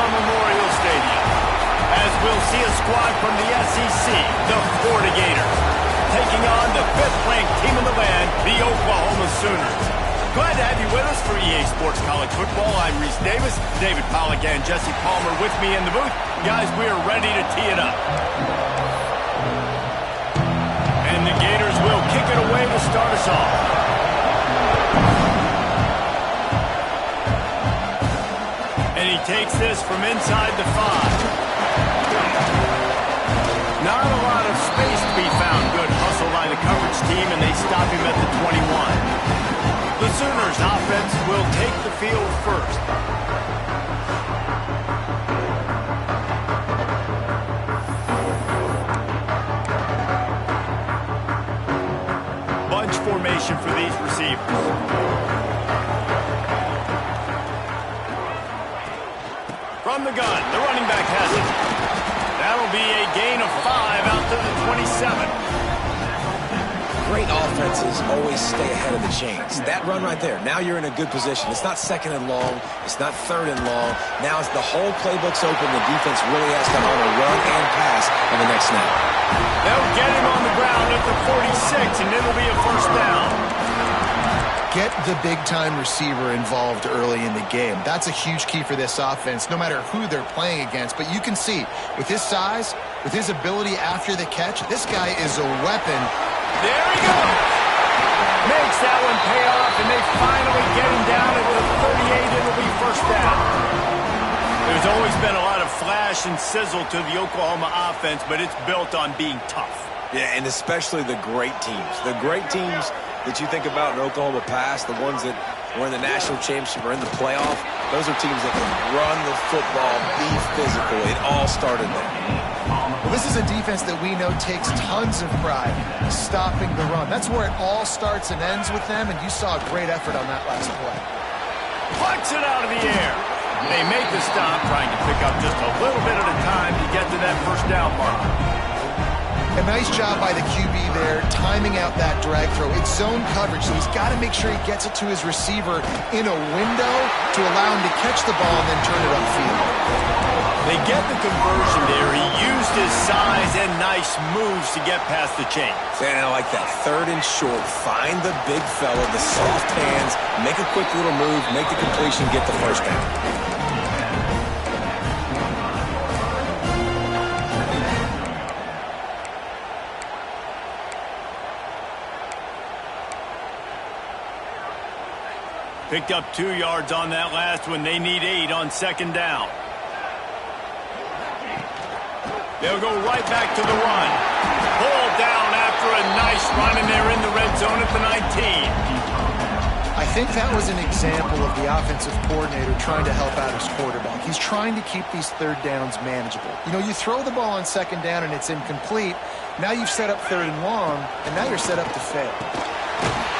Alabama Memorial Stadium, as we'll see a squad from the SEC, the Florida Gators, taking on the 5th-ranked team in the land, the Oklahoma Sooners. Glad to have you with us for EA Sports College Football. I'm Reese Davis, David Pollack and Jesse Palmer with me in the booth. Guys, we are ready to tee it up. And the Gators will kick it away to start us off. And he takes this from inside the 5. Not a lot of space to be found. Good hustle by the coverage team, and they stop him at the 21. The Sooners offense will take the field first. Bunch formation for these receivers. From the gun, the running back has it. That'll be a gain of 5 out to the 27. Great offenses always stay ahead of the chains. That run right there, now you're in a good position. It's not 2nd and long. It's not 3rd and long. Now it's the whole playbook's open. The defense really has to honor run and pass on the next snap. They'll get him on the ground at the 46, and it'll be a first down. Get the big-time receiver involved early in the game. That's a huge key for this offense, no matter who they're playing against. But you can see, with his size, with his ability after the catch, this guy is a weapon. There he goes. Makes that one pay off, and they finally get him down at the 38. It'll be first down. There's always been a lot of flash and sizzle to the Oklahoma offense, but it's built on being tough. Yeah, and especially the great teams. The great teams that you think about in Oklahoma past, the ones that were in the national championship or in the playoff, those are teams that can run the football, be physical. It all started there. Well, this is a defense that we know takes tons of pride stopping the run. That's where it all starts and ends with them, and you saw a great effort on that last play. Plucks it out of the air. They make the stop, trying to pick up just a little bit at a time to get to that first down mark. A nice job by the QB there, timing out that drag throw. It's zone coverage, so he's got to make sure he gets it to his receiver in a window to allow him to catch the ball and then turn it upfield. They get the conversion there. He used his size and nice moves to get past the chains. And I like that. 3rd and short. Find the big fella, the soft hands, make a quick little move, make the completion, get the first down. Picked up 2 yards on that last one. They need 8 on 2nd down. They'll go right back to the run. Pulled down after a nice run, and they're in the red zone at the 19. I think that was an example of the offensive coordinator trying to help out his quarterback. He's trying to keep these 3rd downs manageable. You know, you throw the ball on 2nd down and it's incomplete. Now you've set up 3rd and long, and now you're set up to fail.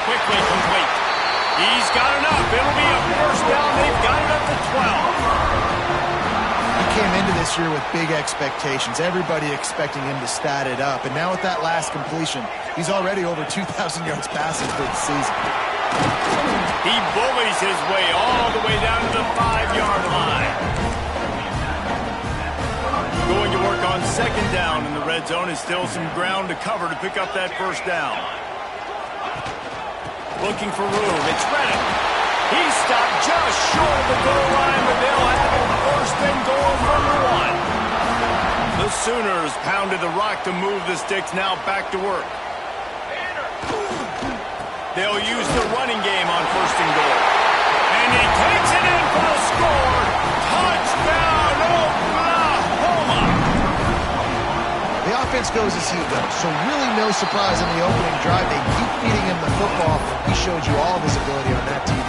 Quickly complete. He's got enough. It'll be a first down. They've got it up to 12. He came into this year with big expectations. Everybody expecting him to stat it up. And now with that last completion, he's already over 2,000 yards passing for the season. He bullies his way all the way down to the 5-yard line. Going to work on 2nd down in the red zone, and still some ground to cover to pick up that first down. Looking for room. It's Reddick. He's stopped just short of the goal line, but they'll have him first and goal from the 1. The Sooners pounded the rock to move the sticks, now back to work. They'll use the running game on 1st and goal. And he takes it in for the score. Touchdown, Oklahoma! The offense goes as he goes, so really no surprise in the opening drive. They keep feeding him the football. He showed you all of his ability on that TV.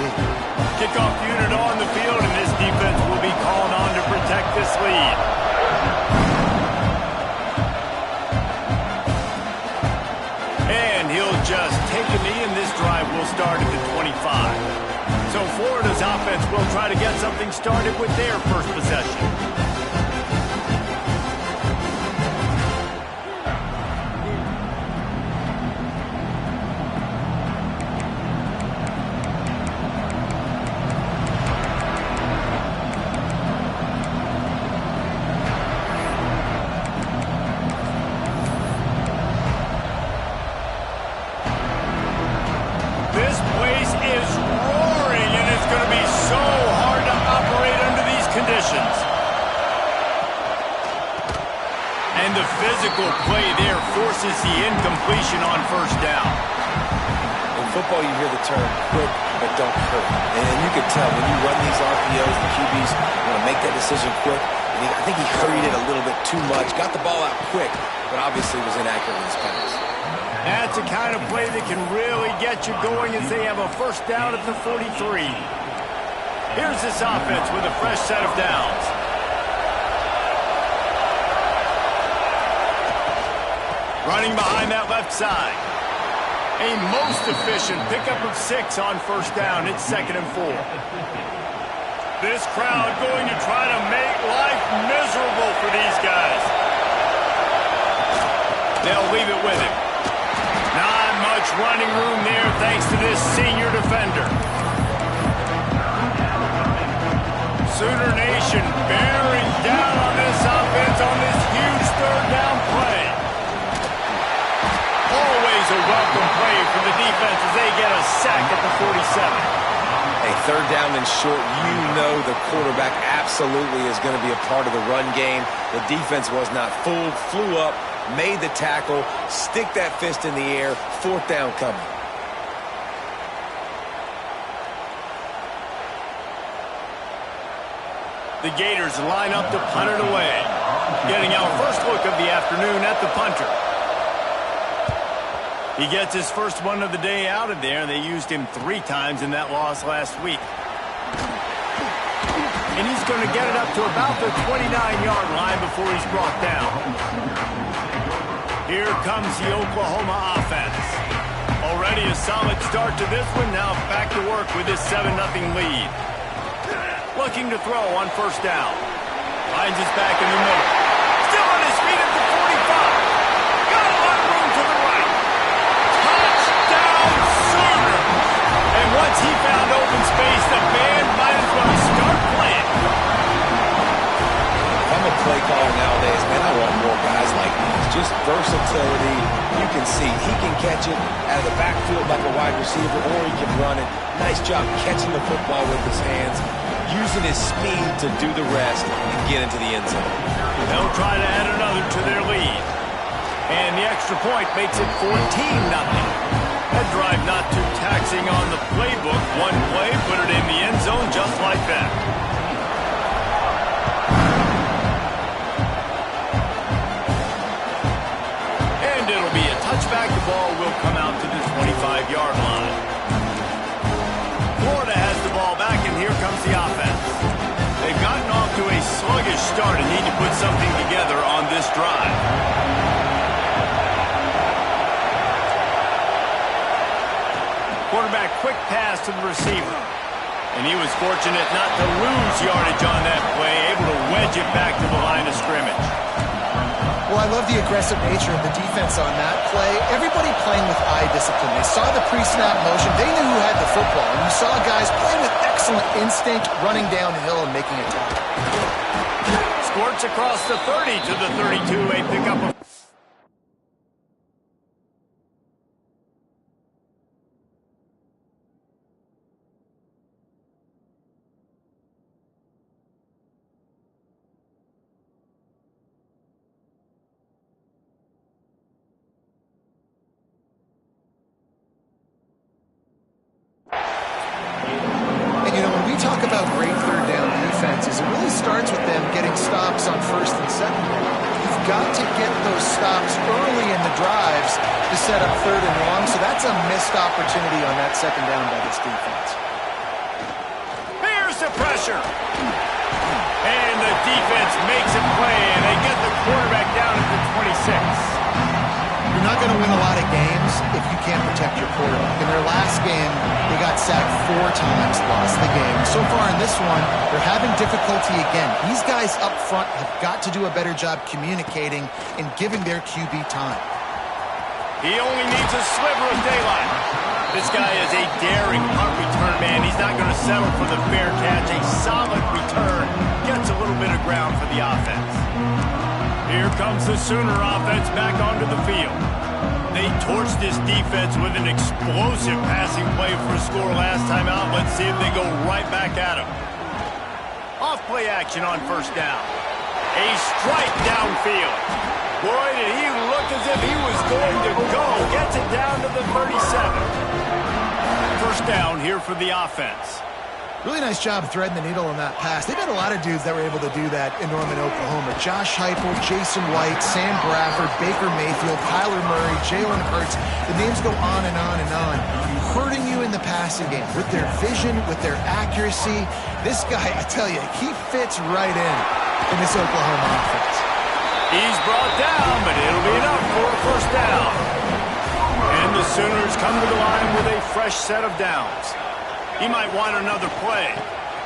Kickoff unit on the field, and this defense will be called on to protect this lead. And he'll just take a knee, and this drive will start at the 25. So Florida's offense will try to get something started with their first possession. Critical play there forces the incompletion on first down. In football, you hear the term quick but don't hurt. And you can tell when you run these RPOs, the QBs want to make that decision quick. And I think he hurried it a little bit too much, got the ball out quick, but obviously was inaccurate in his pass. That's the kind of play that can really get you going as they have a first down at the 43. Here's this offense with a fresh set of downs. Running behind that left side. A most efficient pickup of 6 on first down. It's 2nd and 4. This crowd going to try to make life miserable for these guys. They'll leave it with him. Not much running room there thanks to this senior defender. Sooner Nation bearing down on this offense on this huge third down play. Always a welcome play for the defense as they get a sack at the 47. Hey, third down and short, you know the quarterback absolutely is going to be a part of the run game. The defense was not fooled, flew up, made the tackle, stick that fist in the air, 4th down coming. The Gators line up to punt it away. Getting our first look of the afternoon at the punter. He gets his first one of the day out of there. They used him 3 times in that loss last week. And he's going to get it up to about the 29-yard line before he's brought down. Here comes the Oklahoma offense. Already a solid start to this one. Now back to work with this 7-0 lead. Looking to throw on first down. Finds his back in the middle. Still on his feet at the 45. Got a lot of room to the right. Touchdown Sooner. And once he found open space, the band might as well start playing. If I'm a play caller nowadays, man, I want more guys like these. Just versatility. You can see he can catch it out of the backfield like a wide receiver, or he can run it. Nice job catching the football with his hands, using his speed to do the rest and get into the end zone. They'll try to add another to their lead. And the extra point makes it 14-0. That drive not too taxing on the playbook. One play, put it in the end zone just like that. And it'll be a touchback. The ball will come out to the 25-yard line. Florida has the ball back, and here comes the offense. They've gotten off to a sluggish start and need to put something together on this drive. Quarterback quick pass to the receiver. And he was fortunate not to lose yardage on that play, able to wedge it back to the line of scrimmage. Well, I love the aggressive nature of the defense on that play. Everybody playing with eye discipline. They saw the pre-snap motion. They knew who had the football. And you saw guys playing with excellent instinct, running downhill and making a tackle. Squirts across the 30 to the 32. A pickup of... About great third down defenses, it really starts with them getting stops on first and second down. You've got to get those stops early in the drives to set up third and long, so that's a missed opportunity on that second down by this defense. Here's the pressure. And the defense makes a play, and they get the quarterback down at the 26. You're not going to win a lot of games if you can't protect your quarterback. In their last game, they got sacked 4 times, lost the game. So far in this one, they're having difficulty again. These guys up front have got to do a better job communicating and giving their QB time. He only needs a sliver of daylight. This guy is a daring punt return man. He's not going to settle for the fair catch. A solid return gets a little bit of ground for the offense. Here comes the Sooner offense back onto the field. They torched this defense with an explosive passing play for a score last time out. Let's see if they go right back at him. Off play action on first down. A strike downfield. Boy, did he look as if he was going to go. Gets it down to the 37. First down here for the offense. Really nice job threading the needle on that pass. They've had a lot of dudes that were able to do that in Norman, Oklahoma. Josh Heupel, Jason White, Sam Bradford, Baker Mayfield, Kyler Murray, Jalen Hurts. The names go on and on and on. Hurting you in the passing game with their vision, with their accuracy. This guy, I tell you, he fits right in this Oklahoma offense. He's brought down, but it'll be enough for a first down. And the Sooners come to the line with a fresh set of downs. He might want another play.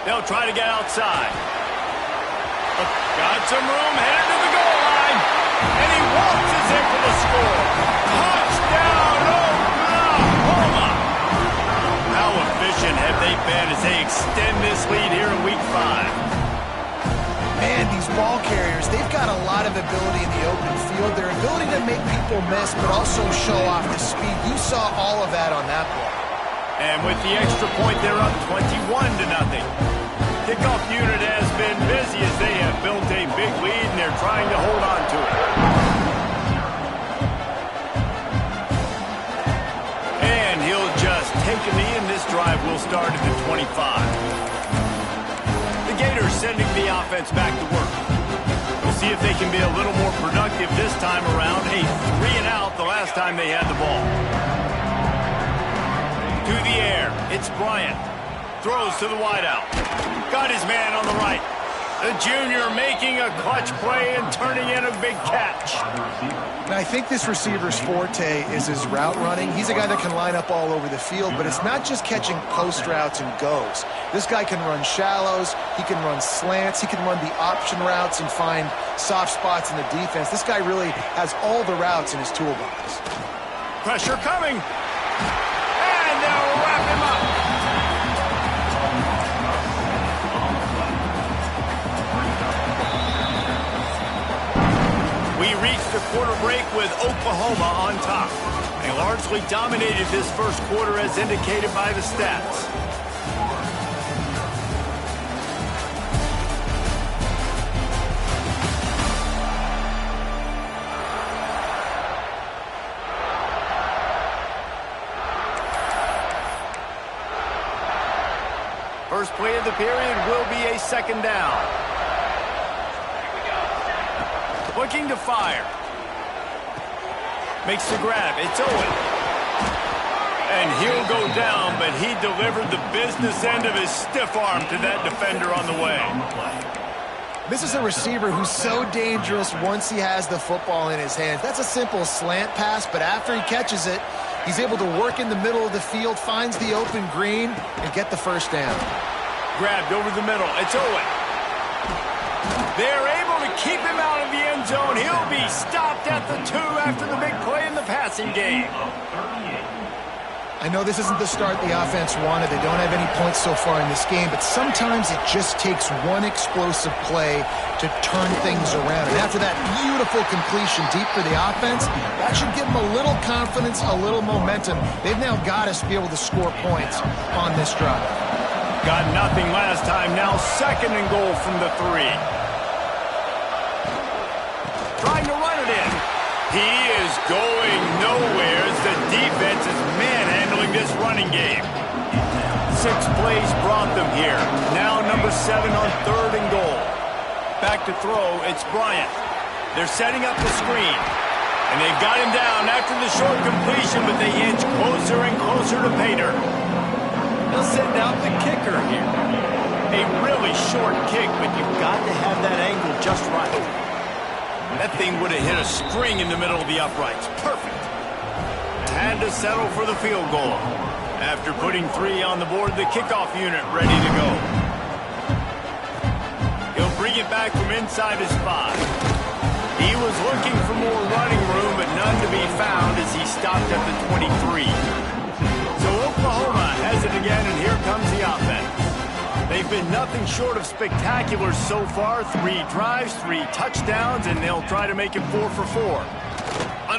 They'll try to get outside. Got some room, headed to the goal line. And he waltzes in for the score. Touchdown, Oklahoma! How efficient have they been as they extend this lead here in Week 5? Man, these ball carriers, they've got a lot of ability in the open field. Their ability to make people miss, but also show off the speed. You saw all of that on that play. And with the extra point, they're up 21-0. Kickoff unit has been busy as they have built a big lead, and they're trying to hold on to it. And he'll just take a knee, and this drive will start at the 25. The Gators sending the offense back to work. We'll see if they can be a little more productive this time around. A 3-and-out the last time they had the ball. To the air, it's Bryant. Throws to the wideout. Got his man on the right. The junior making a clutch play and turning in a big catch. And I think this receiver's forte is his route running. He's a guy that can line up all over the field, but it's not just catching post routes and goes. This guy can run shallows, he can run slants, he can run the option routes and find soft spots in the defense. This guy really has all the routes in his toolbox. Pressure coming. They'll wrap him up. We reached the quarter break with Oklahoma on top. They largely dominated this first quarter as indicated by the stats. First play of the period will be a second down. Looking to fire. Makes the grab. It's Owen. And he'll go down, but he delivered the business end of his stiff arm to that defender on the way. This is a receiver who's so dangerous once he has the football in his hands. That's a simple slant pass, but after he catches it, he's able to work in the middle of the field, finds the open green, and get the first down. Grabbed over the middle. It's Owen. They're able to keep him out of the end zone. He'll be stopped at the 2 after the big play in the passing game. I know this isn't the start the offense wanted. They don't have any points so far in this game, but sometimes it just takes one explosive play to turn things around. And after that beautiful completion deep for the offense, that should give them a little confidence, a little momentum. They've now got us to be able to score points on this drive. Got nothing last time. Now second and goal from the 3. Trying to run it in. He is going nowhere as the defense is manhandling this running game. 6 plays brought them here. Now number 7 on 3rd and goal. Back to throw, it's Bryant. They're setting up the screen. And they've got him down after the short completion, but they inch closer and closer to Pater. They'll send out the kicker here. A really short kick, but you've got to have that angle just right. That thing would have hit a string in the middle of the uprights. Perfect. Had to settle for the field goal. After putting 3 on the board, the kickoff unit ready to go. He'll bring it back from inside his 5. He was looking for more running room, but none to be found as he stopped at the 23. So Oklahoma has it again, and here comes the offense. They've been nothing short of spectacular so far. 3 drives, 3 touchdowns, and they'll try to make it 4 for 4.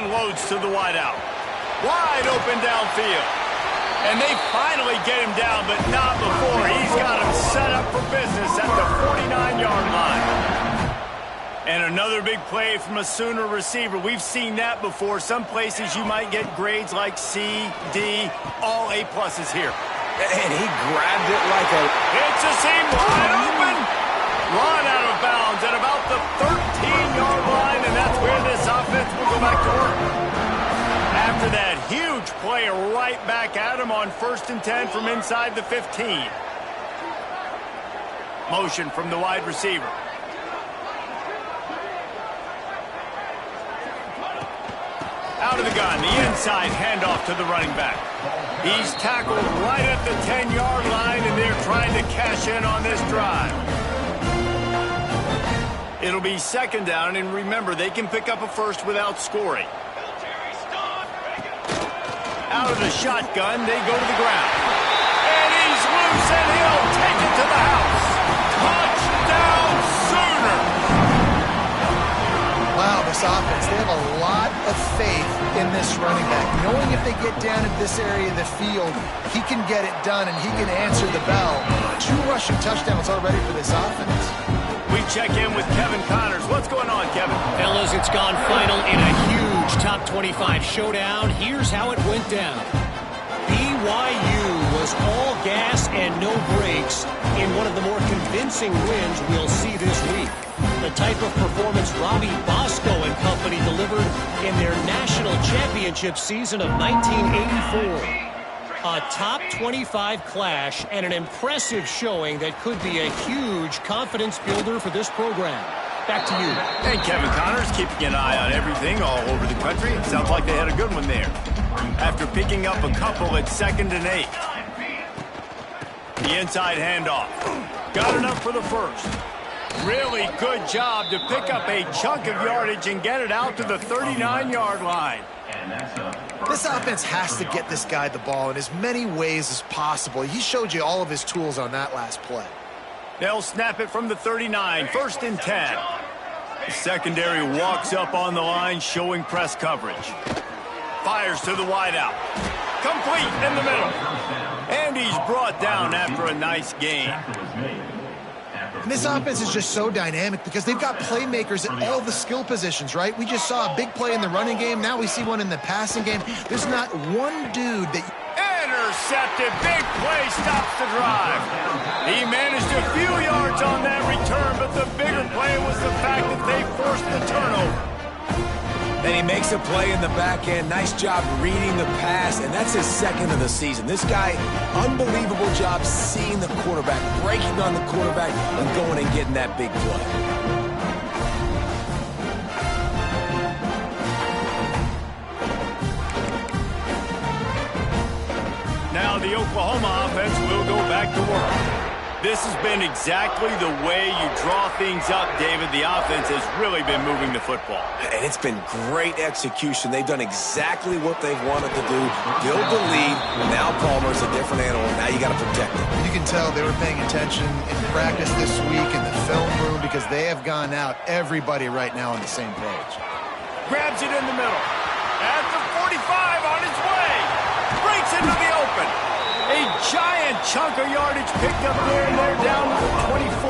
Unloads to the wideout. Wide open downfield. And they finally get him down, but not before. He's got him set up for business at the 49-yard line. And another big play from a Sooner receiver. We've seen that before. Some places you might get grades like C, D, all A+ here. And he grabbed it like a... It's a seam wide open. Run out of bounds at about the 13-yard line, and that's where this offense will go back to work. After that huge play, right back at him on 1st and 10 from inside the 15. Motion from the wide receiver. Out of the gun, the inside handoff to the running back. He's tackled right at the 10-yard line, and they're trying to cash in on this drive. It'll be 2nd down, and remember, they can pick up a first without scoring. Out of the shotgun, they go to the ground. And he's loose, and he'll take it to the house. Touchdown, Sooners! Wow, this offense, they have a lot of faith in this running back. Knowing if they get down in this area of the field, he can get it done and he can answer the bell. 2 rushing touchdowns already for this offense. We check in with Kevin Connors. What's going on, Kevin? Fellas, it's gone final in a huge top 25 showdown. Here's how it went down. BYU was all gas and no brakes in one of the more convincing wins we'll see this week. The type of performance Robbie Bosco and company delivered in their national championship season of 1984. A top 25 clash and an impressive showing that could be a huge confidence builder for this program. Back to you. And Kevin Connors keeping an eye on everything all over the country. It sounds like they had a good one there. After picking up a couple at 2nd and 8. The inside handoff. Got enough for the first. Really good job to pick up a chunk of yardage and get it out to the 39-yard line. This offense has to get this guy the ball in as many ways as possible. He showed you all of his tools on that last play. They'll snap it from the 39, 1st and 10. The secondary walks up on the line, showing press coverage. Fires to the wideout. Complete in the middle. And he's brought down after a nice gain. And this offense is just so dynamic because they've got playmakers at all the skill positions, right? We just saw a big play in the running game. Now we see one in the passing game. There's not one dude that... Intercepted. Big play stops the drive. He managed a few yards on that return, but the bigger play was the fact that they forced the turnover. And he makes a play in the back end. Nice job reading the pass, and that's his 2nd of the season. This guy, unbelievable job seeing the quarterback, breaking on the quarterback, and going and getting that big play. Now the Oklahoma offense will go back to work. This has been exactly the way you draw things up, David. The offense has really been moving the football. And it's been great execution. They've done exactly what they've wanted to do. Build the lead. Now Palmer's a different animal. Now you got to protect him. You can tell they were paying attention in practice this week in the film room because they have gone out, everybody right now on the same page. Grabs it in the middle. At the 45 on his way. Breaks into the open. A giant chunk of yardage picked up there, and they're down to the 24.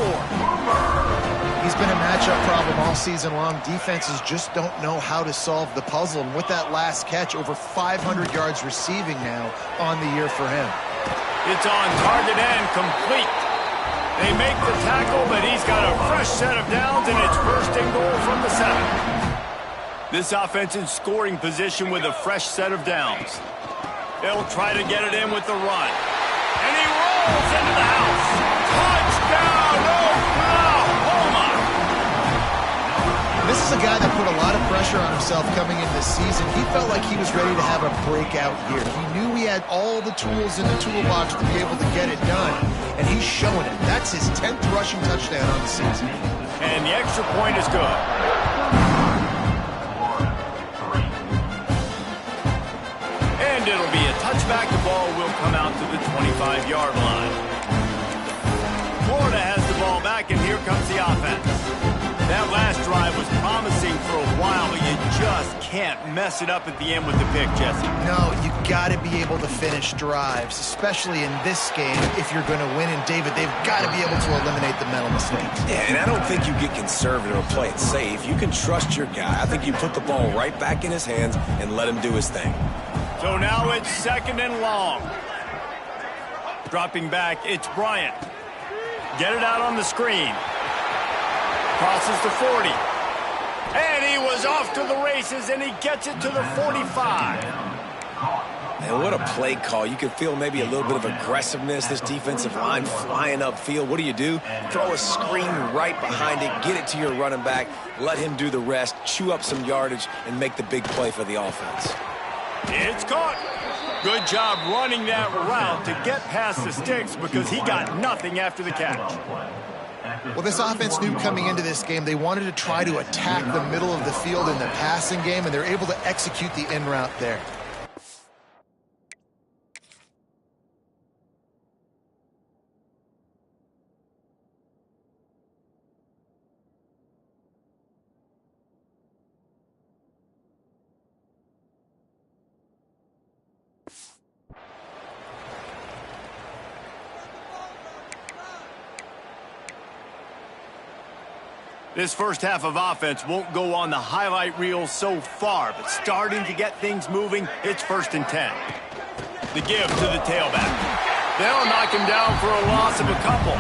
He's been a matchup problem all season long. Defenses just don't know how to solve the puzzle. And with that last catch, over 500 yards receiving now on the year for him. It's on target and complete. They make the tackle, but he's got a fresh set of downs, and it's 1st and goal from the 7. This offense in scoring position with a fresh set of downs. They'll try to get it in with the run. And he rolls into the house. Touchdown, Oklahoma! This is a guy that put a lot of pressure on himself coming into this season. He felt like he was ready to have a breakout year. He knew he had all the tools in the toolbox to be able to get it done, and he's showing it. That's his 10th rushing touchdown on the season. And the extra point is good. And it'll be a touchback. The ball will come out to the 25-yard line. Florida has the ball back, and here comes the offense. That last drive was promising for a while, but you just can't mess it up at the end with the pick, Jesse. No, you got to be able to finish drives, especially in this game if you're going to win. And, David, they've got to be able to eliminate the mental mistakes. Yeah, and I don't think you get conservative or play it safe. You can trust your guy. I think you put the ball right back in his hands and let him do his thing. So now it's 2nd and long. Dropping back, it's Bryant. Get it out on the screen. Crosses the 40. And he was off to the races, and he gets it to the 45. And what a play call. You can feel maybe a little bit of aggressiveness, this defensive line flying upfield. What do? Throw a screen right behind it, get it to your running back, let him do the rest, chew up some yardage, and make the big play for the offense. It's caught. Good job running that route to get past the sticks because he got nothing after the catch. Well, this offense knew coming into this game they wanted to try to attack the middle of the field in the passing game, and they're able to execute the in route there. This first half of offense won't go on the highlight reel so far, but starting to get things moving, it's 1st and 10. The give to the tailback. They'll knock him down for a loss of a couple.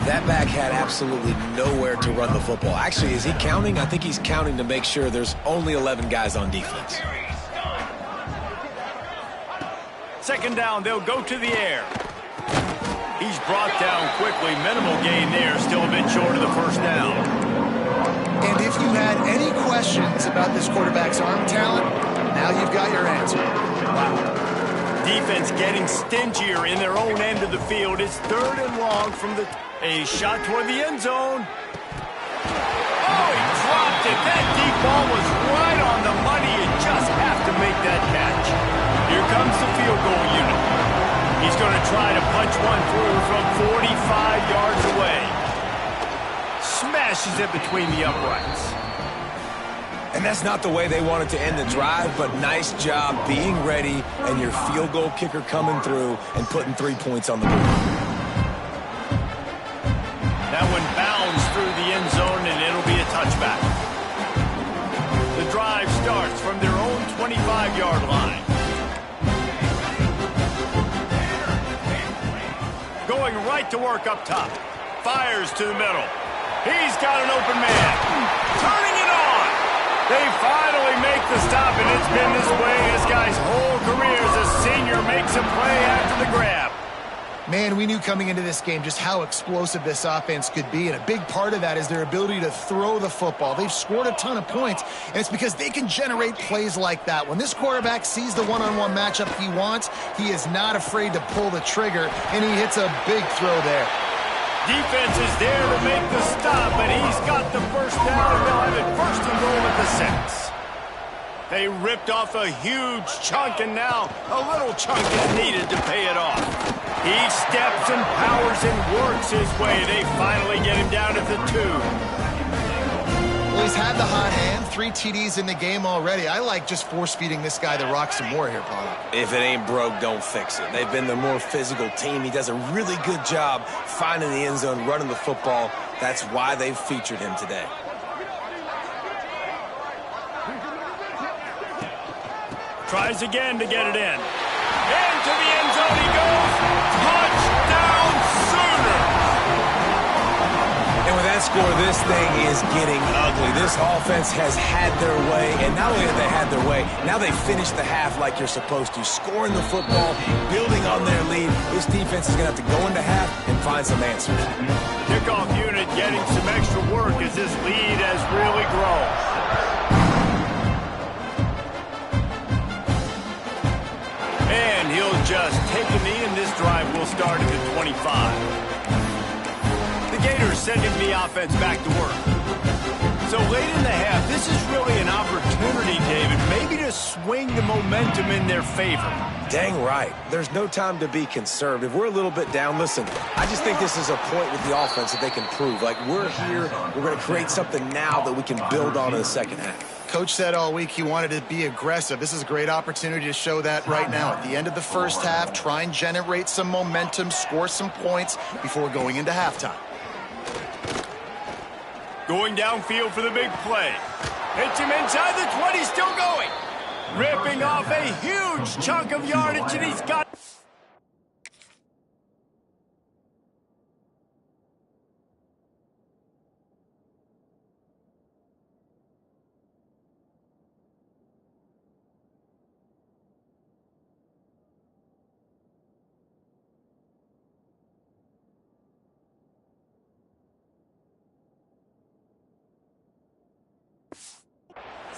That back had absolutely nowhere to run the football. Actually, is he counting? I think he's counting to make sure there's only 11 guys on defense. 2nd down, they'll go to the air. He's brought down quickly. Minimal gain there. Still a bit short of the 1st down. And if you had any questions about this quarterback's arm talent, now you've got your answer. Wow. Defense getting stingier in their own end of the field. It's 3rd and long from a shot toward the end zone. Oh, he dropped it. That deep ball was right on the money. You just have to make that catch. Here comes the field goal unit. He's going to try to punch one through from 45 yards away. Smashes it between the uprights. And that's not the way they wanted to end the drive, but nice job being ready and your field goal kicker coming through and putting 3 points on the board. That one bounds through the end zone, and it'll be a touchback. The drive starts from their own 25-yard line. Going right to work up top. Fires to the middle. He's got an open man. Turning it on. They finally make the stop, and it's been this way this guy's whole career as a senior makes a play after the grab. Man, we knew coming into this game just how explosive this offense could be, and a big part of that is their ability to throw the football. They've scored a ton of points, and it's because they can generate plays like that. When this quarterback sees the one-on-one matchup he wants, he is not afraid to pull the trigger, and he hits a big throw there. Defense is there to make the stop, but he's got the 1st down, and they'll have it 1st and goal at the 6. They ripped off a huge chunk, and now a little chunk is needed to pay it off. He steps and powers and works his way. They finally get him down at the 2. Well, he's had the hot hand, 3 TDs in the game already. I like just force-feeding this guy the rock some more here, Paulo. If it ain't broke, don't fix it. They've been the more physical team. He does a really good job finding the end zone, running the football. That's why they've featured him today. Tries again to get it in. Into the end zone he goes. Touchdown Sooners! And with that score, this thing is getting ugly. This offense has had their way, and not only have they had their way, now they finish the half like you're supposed to, scoring the football, building on their lead. This defense is going to have to go into half and find some answers. Kickoff unit getting some extra work as this lead has really grown. And he'll just take a knee, and this drive will start at the 25. The Gators sending the offense back to work. So late in the half, this is really an opportunity, David, maybe to swing the momentum in their favor. Dang right. There's no time to be conservative. We're a little bit down. Listen, I just think this is a point with the offense that they can prove. Like, we're here, we're going to create something now that we can build on in the second half. Coach said all week he wanted to be aggressive. This is a great opportunity to show that right now. At the end of the first half, try and generate some momentum, score some points before going into halftime. Going downfield for the big play. Hits him inside the 20, still going. Ripping off a huge chunk of yardage, and he's got...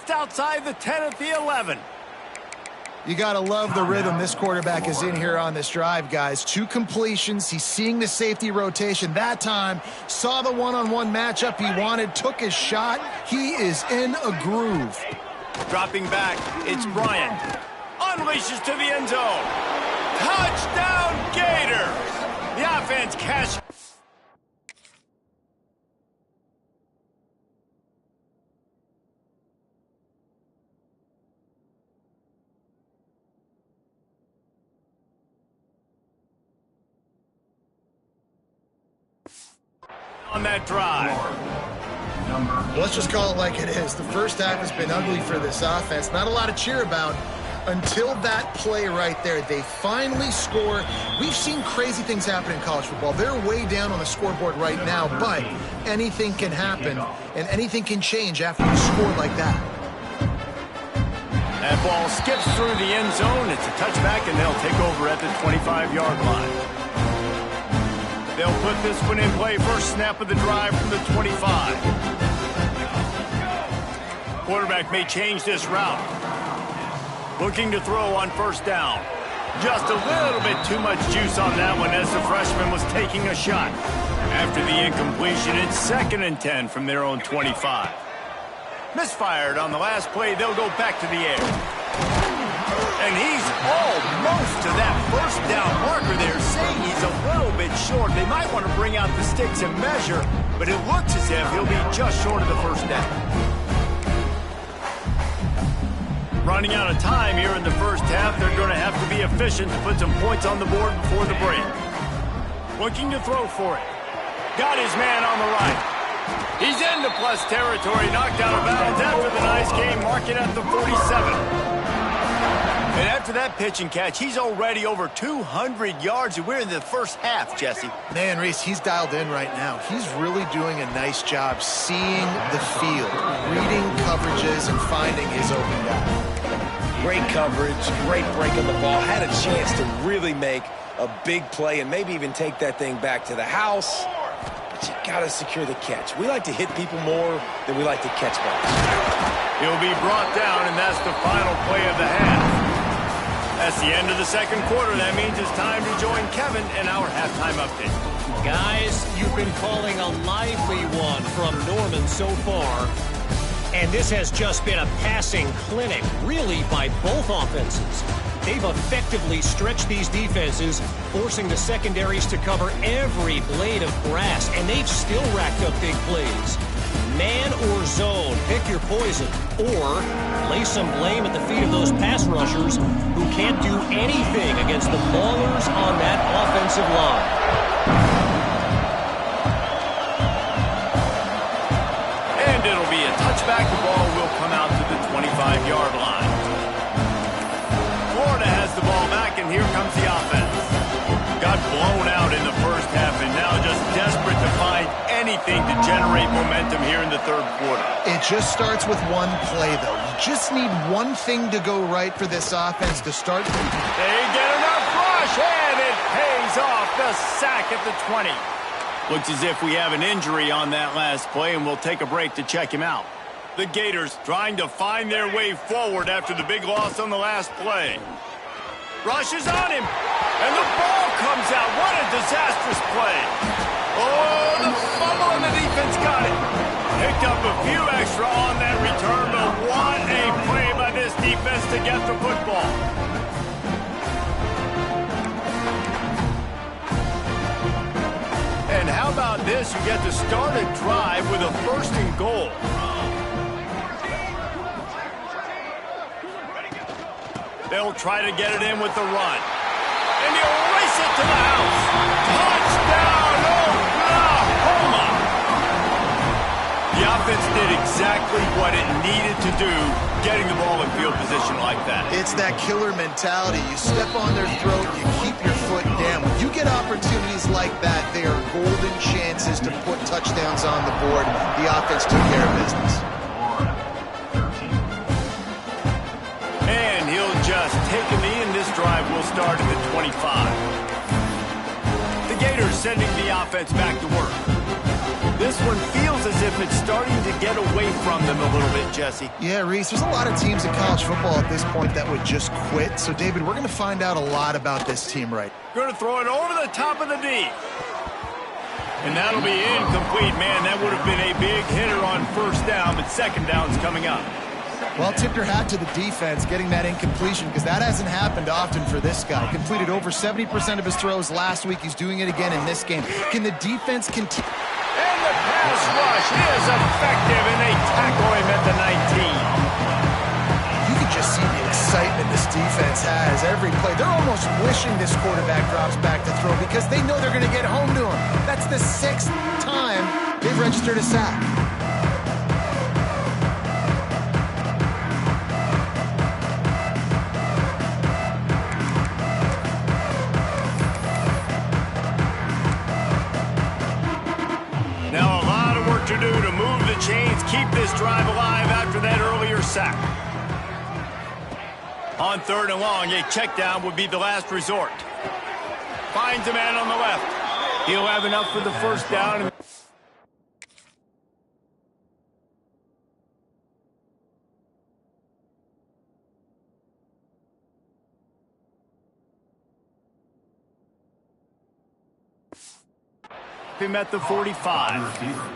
outside the 10 at the 11. You got to love the rhythm this quarterback is in here on this drive, guys. 2 completions. He's seeing the safety rotation. That time, saw the one-on-one matchup he wanted, took his shot. He is in a groove. Dropping back, it's Bryant. Unleashes to the end zone. Touchdown, Gators! The offense cash. On that drive. Let's just call it like it is. The first half has been ugly for this offense. Not a lot to cheer about until that play right there. They finally score. We've seen crazy things happen in college football. They're way down on the scoreboard right now, but anything can happen, and anything can change after you score like that. That ball skips through the end zone. It's a touchback, and they'll take over at the 25-yard line. They'll put this one in play. First snap of the drive from the 25. Quarterback may change this route. Looking to throw on first down. Just a little bit too much juice on that one as the freshman was taking a shot. After the incompletion, it's 2nd and 10 from their own 25. Misfired on the last play. They'll go back to the air. And he's almost to that first down marker there, saying he's a little bit short. They might want to bring out the sticks and measure, but it looks as if he'll be just short of the first down. Running out of time here in the first half, they're going to have to be efficient to put some points on the board before the break. Looking to throw for it. Got his man on the right. He's into plus territory, knocked out of bounds after the nice game, marking at the 47. And after that pitch and catch, he's already over 200 yards, and we're in the first half, Jesse. Man, Reese, he's dialed in right now. He's really doing a nice job seeing the field, reading coverages, and finding his open guy. Great coverage, great break on the ball. Had a chance to really make a big play and maybe even take that thing back to the house. But you got to secure the catch. We like to hit people more than we like to catch balls. He'll be brought down, and that's the final play of the half. That's the end of the second quarter. That means it's time to join Kevin in our halftime update. Guys, you've been calling a lively one from Norman so far. And this has just been a passing clinic, really, by both offenses. They've effectively stretched these defenses, forcing the secondaries to cover every blade of grass, and they've still racked up big plays. Man or zone, pick your poison, or lay some blame at the feet of those pass rushers who can't do anything against the ballers on that offensive line. And it'll be a touchback. The ball will come out to the 25-yard line. Florida has the ball back, and here comes the offense. Got blown out in the first half, and now just desperate to find anything to generate momentum here in the third quarter. It just starts with one play, though. You just need one thing to go right for this offense to start. They get enough rush, and it pays off. The sack at the 20. Looks as if we have an injury on that last play, and we'll take a break to check him out. The Gators trying to find their way forward after the big loss on the last play. Rushes on him, and the ball comes out. What a disastrous play. Oh, the fumble, and the defense got it. Picked up a few extra on that return, but what a play by this defense. offense to get the football. And how about this? You get to start a drive with a 1st and goal. They'll try to get it in with the run. And he'll race it to the house. Touchdown, Oklahoma! The offense did exactly what it needed to do, getting the ball in field position like that. It's that killer mentality. You step on their throat, you keep your foot down. When you get opportunities like that, they are golden chances to put touchdowns on the board. The offense took care of business. And he'll just take a knee, and this drive will start at the 25. The Gators sending the offense back to work. This one feels as if it's starting to get away from them a little bit, Jesse. Yeah, Reese, there's a lot of teams in college football at this point that would just quit. So, David, we're going to find out a lot about this team right. Going to throw it over the top of the D. And that'll be incomplete. Man, that would have been a big hitter on 1st down, but 2nd down's coming up. Well, tip your hat to the defense getting that incompletion because that hasn't happened often for this guy. Completed over 70% of his throws last week. He's doing it again in this game. Can the defense continue? And the pass rush is effective, and they tackle him at the 19. You can just see the excitement this defense has every play. They're almost wishing this quarterback drops back to throw because they know they're going to get home to him. That's the 6th time they've registered a sack. Now a lot of work to do to move the chains, keep this drive alive after that earlier sack. On 3rd and long, a check down would be the last resort. Finds a man on the left. He'll have enough for the 1st down. Him at the 45.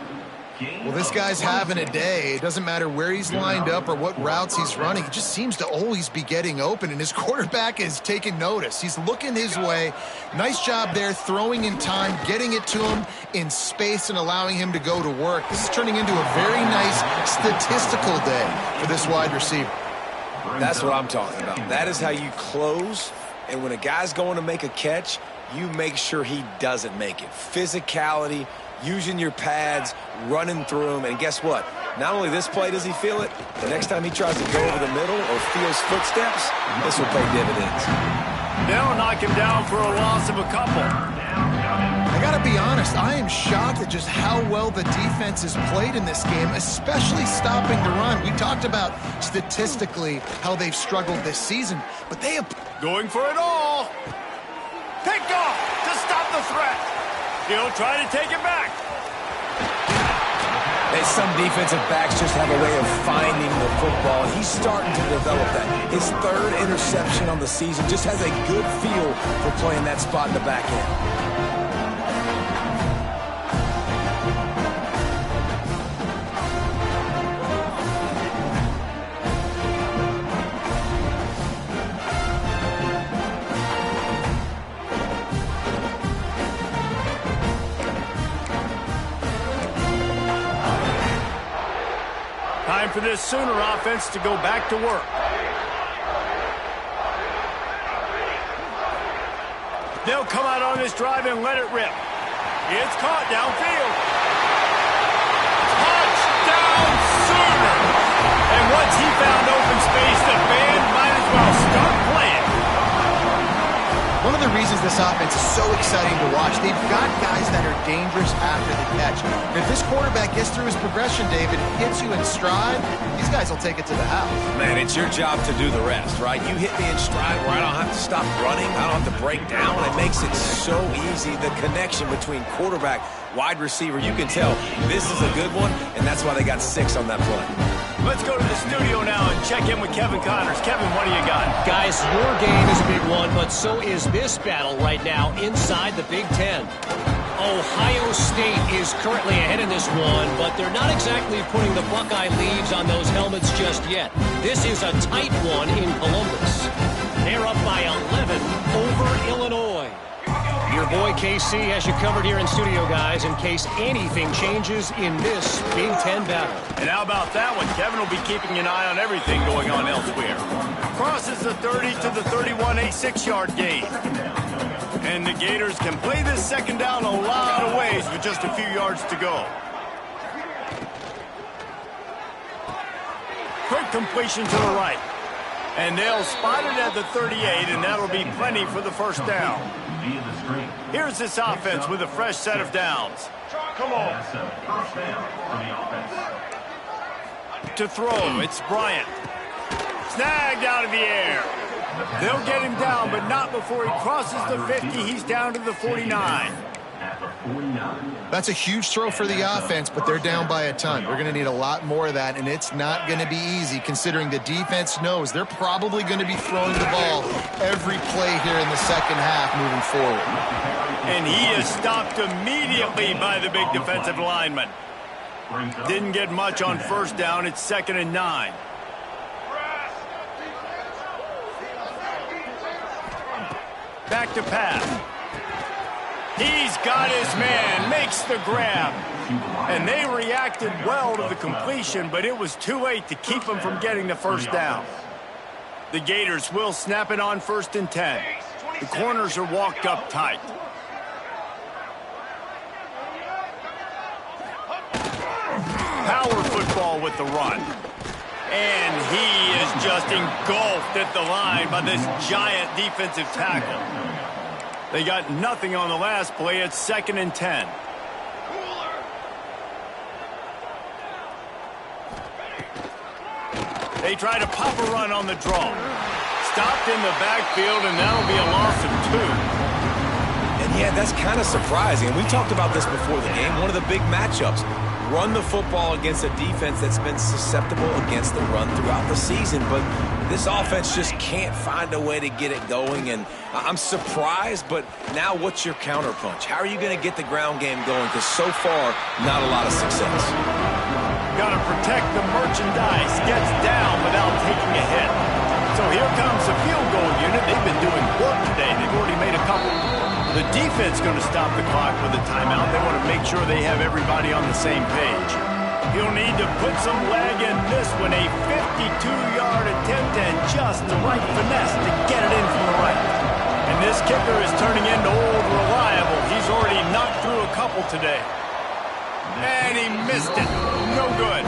Well, this guy's having a day. It doesn't matter where he's lined up or what routes he's running. He just seems to always be getting open, and his quarterback is taking notice. He's looking his way. Nice job there, throwing in time, getting it to him in space and allowing him to go to work. This is turning into a very nice statistical day for this wide receiver. That's what I'm talking about. That is how you close, and when a guy's going to make a catch, you make sure he doesn't make it. Physicality, using your pads, running through them, and guess what? Not only this play does he feel it, the next time he tries to go over the middle or feels footsteps, this will pay dividends. They'll knock him down for a loss of a couple. I got to be honest, I am shocked at just how well the defense has played in this game, especially stopping the run. We talked about statistically how they've struggled this season, but they have... Going for it all. Picked off to stop the threat. He'll try to take it back. And some defensive backs just have a way of finding the football. He's starting to develop that. His 3rd interception on the season just has a good feel for playing that spot in the back end. Time for this Sooner offense to go back to work. They'll come out on this drive and let it rip. It's caught downfield. Touchdown Sooners! And once he found open space, the band might as well start playing. One of the reasons this offense is so exciting to watch, they've got guys that are dangerous after the catch. And if this quarterback gets through his progression, David, hits you in stride, these guys will take it to the house. Man, it's your job to do the rest, right? You hit me in stride where I don't have to stop running, I don't have to break down. It makes it so easy, the connection between quarterback, wide receiver. You can tell this is a good one, and that's why they got 6 on that play. Let's go to the studio now and check in with Kevin Connors. Kevin, what do you got? Guys, your game is a big one, but so is this battle right now inside the Big Ten. Ohio State is currently ahead in this one, but they're not exactly putting the Buckeye leaves on those helmets just yet. This is a tight one in Columbus. They're up by 11 over Illinois. Your boy KC has you covered here in studio, guys, in case anything changes in this Big Ten battle. And how about that one? Kevin will be keeping an eye on everything going on elsewhere. Crosses the 30 to the 31, a 6-yard gain. And the Gators can play this second down a lot of ways with just a few yards to go. Quick completion to the right. And they'll spot it at the 38, and that'll be plenty for the first down. Here's this offense with a fresh set of downs. Come on. To throw, it's Bryant. Snagged out of the air. They'll get him down, but not before he crosses the 50. He's down to the 49. That's a huge throw for the offense, but they're down by a ton. They're going to need a lot more of that, and it's not going to be easy considering the defense knows they're probably going to be throwing the ball every play here in the second half moving forward. And he is stopped immediately by the big defensive lineman. Didn't get much on first down. It's 2nd and 9. Back to pass. He's got his man, makes the grab. And they reacted well to the completion, but it was too late to keep him from getting the first down. The Gators will snap it on 1st and 10. The corners are walked up tight. Power football with the run. And he is just engulfed at the line by this giant defensive tackle. They got nothing on the last play. It's 2nd and 10. They try to pop a run on the draw. Stopped in the backfield, and that'll be a loss of 2. And yeah, that's kind of surprising. And we talked about this before the game. One of the big matchups. Run the football against a defense that's been susceptible against the run throughout the season. But this offense just can't find a way to get it going. And I'm surprised, but now what's your counterpunch? How are you going to get the ground game going? Because so far, not a lot of success. Got to protect the merchandise. Gets down without taking a hit. So here comes the field goal unit. They've been doing work today. They've already made a couple. The defense going to stop the clock with a timeout. They want to make sure they have everybody on the same page. He'll need to put some leg in this one. A 52-yard attempt and just the right finesse to get it in from the right. And this kicker is turning into old reliable. He's already knocked through a couple today. And he missed it. No good.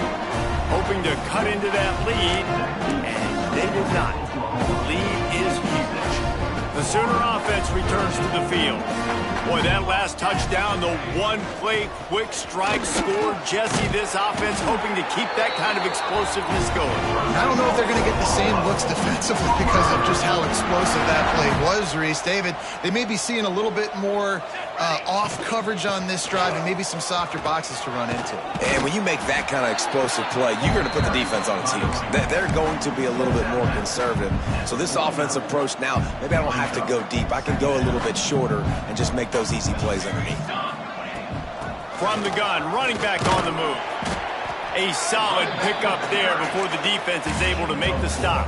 Hoping to cut into that lead, and they did not. The lead is huge. The Sooner offense returns to the field. Boy, that last touchdown, the one-play quick strike score. Jesse, this offense hoping to keep that kind of explosiveness going. I don't know if they're going to get the same looks defensively because of just how explosive that play was, Reese. David, they may be seeing a little bit more off coverage on this drive and maybe some softer boxes to run into. And when you make that kind of explosive play, you're going to put the defense on its heels. They're going to be a little bit more conservative. So this offensive approach now, maybe I don't have to go deep. I can go a little bit shorter and just make those easy plays underneath. From the gun, running back on the move. A solid pickup there before the defense is able to make the stop.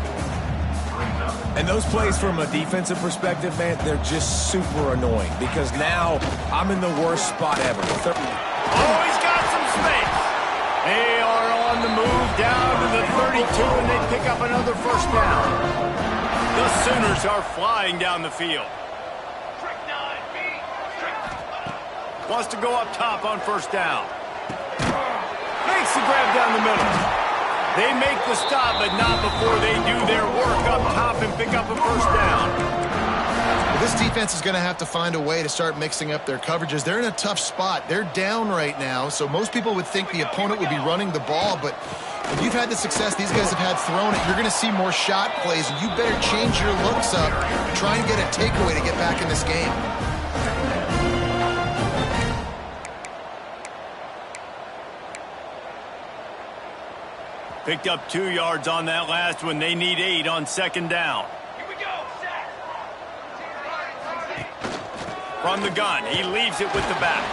And those plays from a defensive perspective, man, they're just super annoying because now I'm in the worst spot ever. Oh, he's got some space. They are on the move down to the 32, and they pick up another first down. The Sooners are flying down the field. Wants to go up top on first down. Makes the grab down the middle. They make the stop, but not before they do their work up top and pick up a first down. Well, this defense is going to have to find a way to start mixing up their coverages. They're in a tough spot. They're down right now, so most people would think the opponent would be running the ball, but if you've had the success these guys have had throwing it, you're going to see more shot plays, and you better change your looks up and try and get a takeaway to get back in this game. Picked up 2 yards on that last one. They need 8 on second down. From the gun, he leaves it with the back.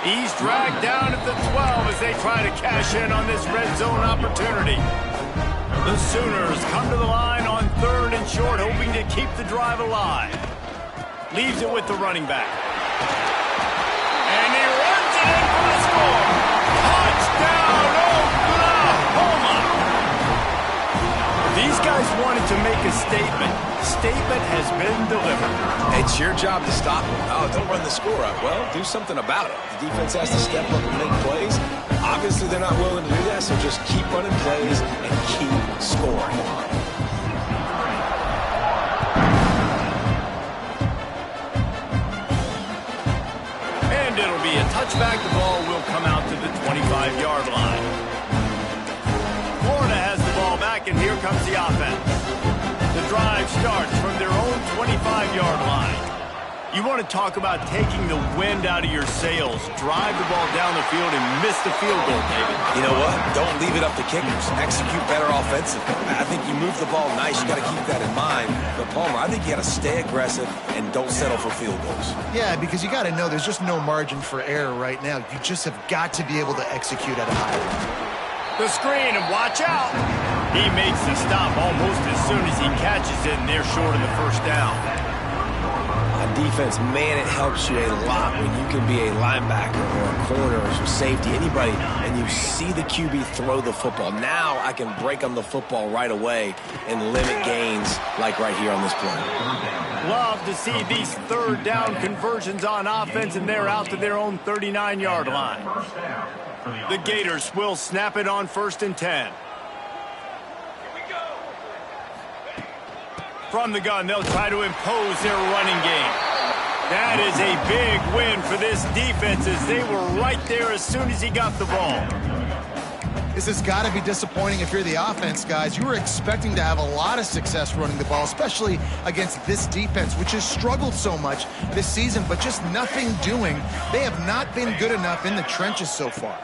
He's dragged down at the 12 as they try to cash in on this red zone opportunity. The Sooners come to the line on 3rd and short, hoping to keep the drive alive. Leaves it with the running back. And he runs it in for the score. Touchdown, Oklahoma! These guys wanted to make a statement. Statement has been delivered. It's your job to stop them. Oh, don't run the score up. Well, do something about it. The defense has to step up and make plays. Obviously, they're not willing to do that, so just keep running plays and keep scoring. And it'll be a touchback. The ball will come out to the 25-yard line. Florida has the ball back, and here comes the offense. The drive starts from their own 25-yard line. You want to talk about taking the wind out of your sails. Drive the ball down the field and miss the field goal, David. You know what? Don't leave it up to kickers. Execute better offensively. I think you move the ball nice. You got to keep that in mind. But, Palmer, I think you got to stay aggressive and don't settle for field goals. Yeah, because you got to know there's just no margin for error right now. You just have got to be able to execute at a high level. The screen, and watch out. He makes the stop almost as soon as he catches it, and they're short of the first down. On defense, man, it helps you a lot when you can be a linebacker or a corner or some safety, anybody, and you see the QB throw the football. Now I can break on the football right away and limit gains like right here on this play. Love to see these 3rd down conversions on offense, and they're out to their own 39-yard line. The Gators will snap it on 1st and 10. From the gun, they'll try to impose their running game. That is a big win for this defense as they were right there as soon as he got the ball. This has got to be disappointing if you're the offense, guys. You were expecting to have a lot of success running the ball, especially against this defense, which has struggled so much this season, but just nothing doing. They have not been good enough in the trenches so far.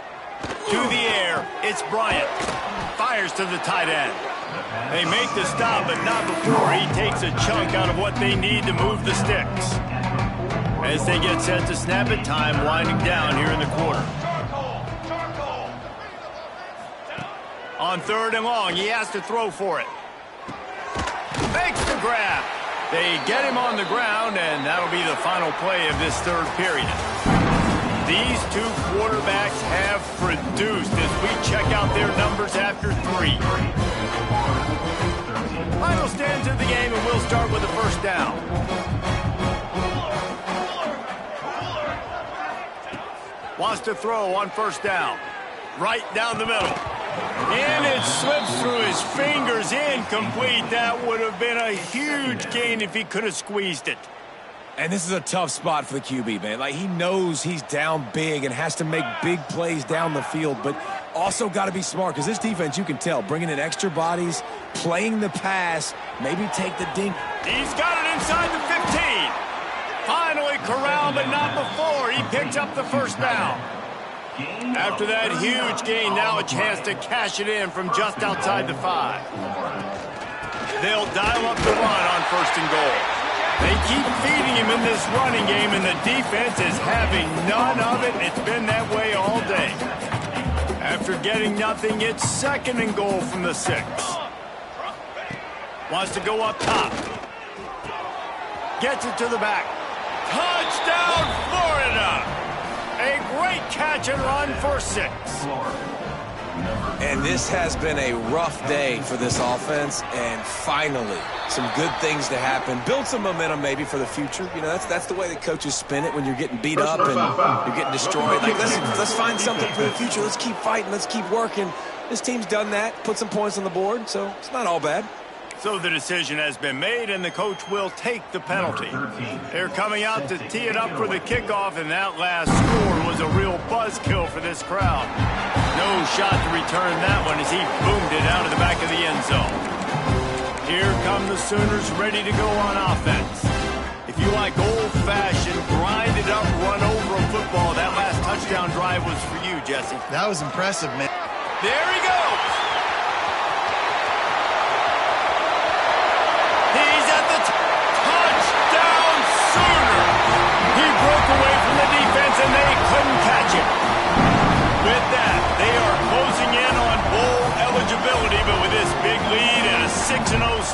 To the air, it's Bryant. Fires to the tight end. They make the stop, but not before he takes a chunk out of what they need to move the sticks. As they get set to snap it, time winding down here in the quarter. On 3rd and long, he has to throw for it. Makes the grab. They get him on the ground, and that'll be the final play of this 3rd period. These two quarterbacks have produced as we check out their numbers after 3. Final stands of the game, and we'll start with the first down. Wants to throw on 1st down. Right down the middle. And it slips through his fingers, incomplete. That would have been a huge gain if he could have squeezed it. And this is a tough spot for the QB, man. Like, he knows he's down big and has to make big plays down the field, but also got to be smart because this defense, you can tell, bringing in extra bodies, playing the pass, maybe take the dink. He's got it inside the 15. Finally corralled, but not before. He picks up the 1st down. After that huge gain, now a chance to cash it in from just outside the 5. They'll dial up the run on 1st and goal. They keep feeding him in this running game, and the defense is having none of it. It's been that way all day. After getting nothing, it's 2nd and goal from the 6. Wants to go up top. Gets it to the back. Touchdown, Florida! A great catch and run for 6. And this has been a rough day for this offense, and finally, some good things to happen. Build some momentum maybe for the future. You know, that's the way the coaches spin it when you're getting beat up and you're getting destroyed. Like, let's find something for the future. Let's keep fighting. Let's keep working. This team's done that, put some points on the board, so it's not all bad. So the decision has been made, and the coach will take the penalty. They're coming out to tee it up for the kickoff, and that last score was a real buzzkill for this crowd. No shot to return that one as he boomed it out of the back of the end zone. Here come the Sooners ready to go on offense. If you like old-fashioned, grind-it-up, run-over a football, that last touchdown drive was for you, Jesse. That was impressive, man. There he goes. He's at the touchdown Sooner. He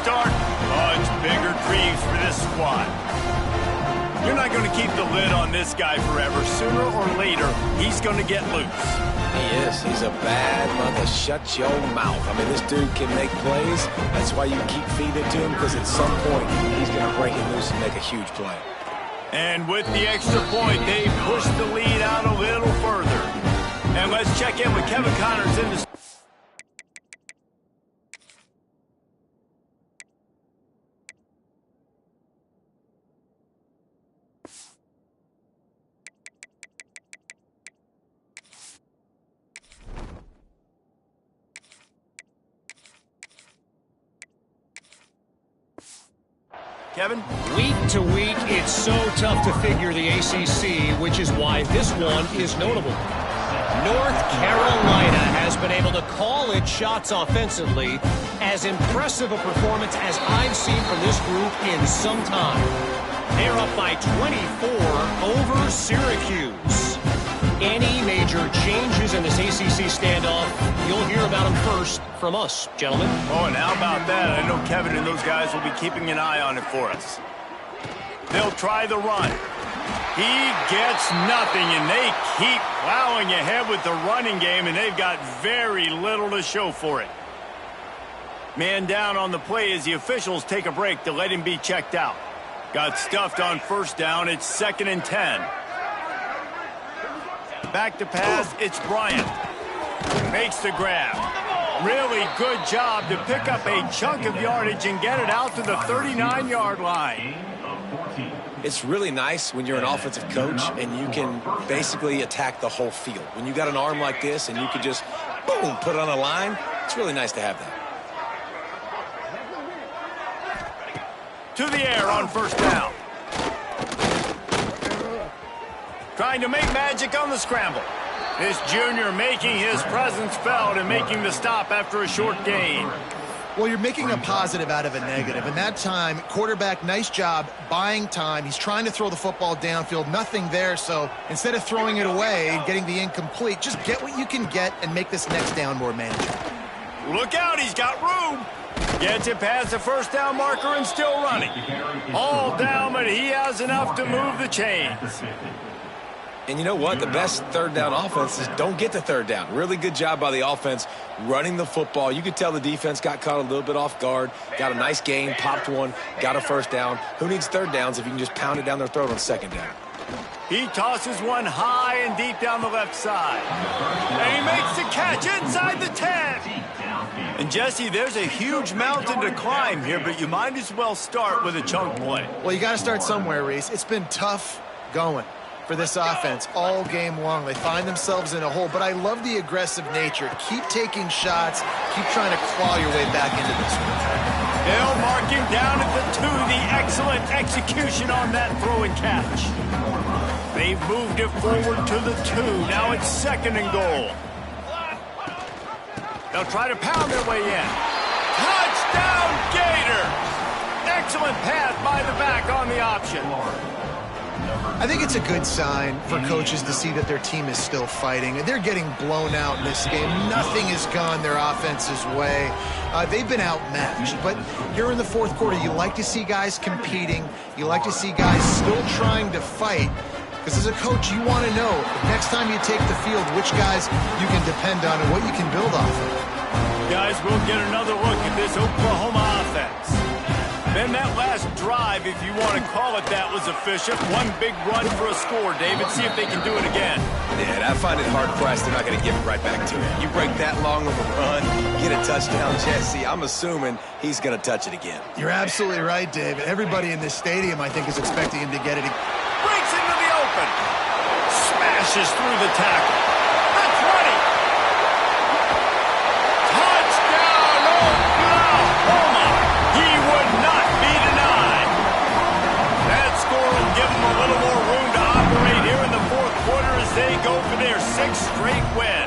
start, much bigger dreams for this squad. You're not going to keep the lid on this guy forever. Sooner or later, he's going to get loose. He is. He's a bad mother. Shut your mouth. I mean, this dude can make plays. That's why you keep feeding it to him, because at some point, he's going to break it loose and make a huge play. And with the extra point, they push the lead out a little further. And let's check in with Kevin Connors in the... Kevin? Week to week, it's so tough to figure the ACC, which is why this one is notable. North Carolina has been able to call its shots offensively. As impressive a performance as I've seen from this group in some time. They're up by 24 over Syracuse. Any major changes in this ACC standoff, you'll hear about them first from us, gentlemen. Oh, and how about that? I know Kevin and those guys will be keeping an eye on it for us. They'll try the run. He gets nothing, and they keep plowing ahead with the running game, and they've got very little to show for it. Man down on the play as the officials take a break to let him be checked out. Got stuffed on first down. It's 2nd and 10. Back to pass, it's Bryant. Makes the grab. Really good job to pick up a chunk of yardage and get it out to the 39-yard line. It's really nice when you're an offensive coach and you can basically attack the whole field. When you got an arm like this and you can just, boom, put it on a line, it's really nice to have that. To the air on first down. Trying to make magic on the scramble. This junior making his presence felt and making the stop after a short gain. Well, you're making a positive out of a negative. And that time, quarterback, nice job buying time. He's trying to throw the football downfield. Nothing there. So instead of throwing it away and getting the incomplete, just get what you can get and make this next down more manageable. Look out. He's got room. Gets it past the first down marker and still running. All down, but he has enough to move the chains. And you know what? The best third down offenses don't get to third down. Really good job by the offense running the football. You could tell the defense got caught a little bit off guard, got a nice gain, popped one, got a first down. Who needs third downs if you can just pound it down their throat on second down? He tosses one high and deep down the left side. And he makes the catch inside the 10. And Jesse, there's a huge mountain to climb here, but you might as well start with a chunk play. Well, you got to start somewhere, Reese. It's been tough going for this offense all game long. They find themselves in a hole, but I love the aggressive nature. Keep taking shots. Keep trying to claw your way back into this one. They'll mark him down at the 2. The excellent execution on that throw and catch. They've moved it forward to the 2. Now it's 2nd and goal. They'll try to pound their way in. Touchdown, Gators! Excellent pass by the back on the option. I think it's a good sign for coaches to see that their team is still fighting. They're getting blown out in this game. Nothing has gone their offense's way. They've been outmatched. But here in the fourth quarter, you like to see guys competing. You like to see guys still trying to fight. Because as a coach, you want to know, next time you take the field, which guys you can depend on and what you can build off of. Guys, we'll get another look at this Oklahoma offense. Then that last drive, if you want to call it that, was efficient. One big run for a score, David. See if they can do it again. Yeah, I find it hard-pressed they're not going to give it right back to him. You break that long of a run, get a touchdown, Jesse, I'm assuming he's going to touch it again. You're absolutely right, David. Everybody in this stadium, I think, is expecting him to get it. Breaks into the open. Smashes through the tackle. The 20. Touchdown, Oklahoma. He would not be denied. That score will give them a little more room to operate here in the fourth quarter as they go for their 6th straight win.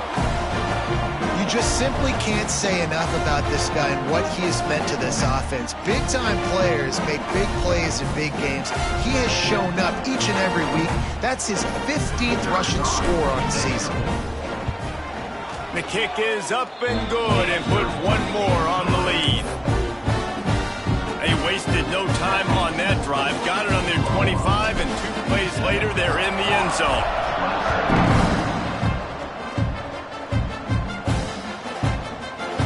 You just simply can't say enough about this guy and what he has meant to this offense. Big-time players make big plays in big games. He has shown up each and every week. That's his 15th rushing score on the season. The kick is up and good and puts one more on the lead. wasted no time on that drive. Got it on their 25, and 2 plays later, they're in the end zone.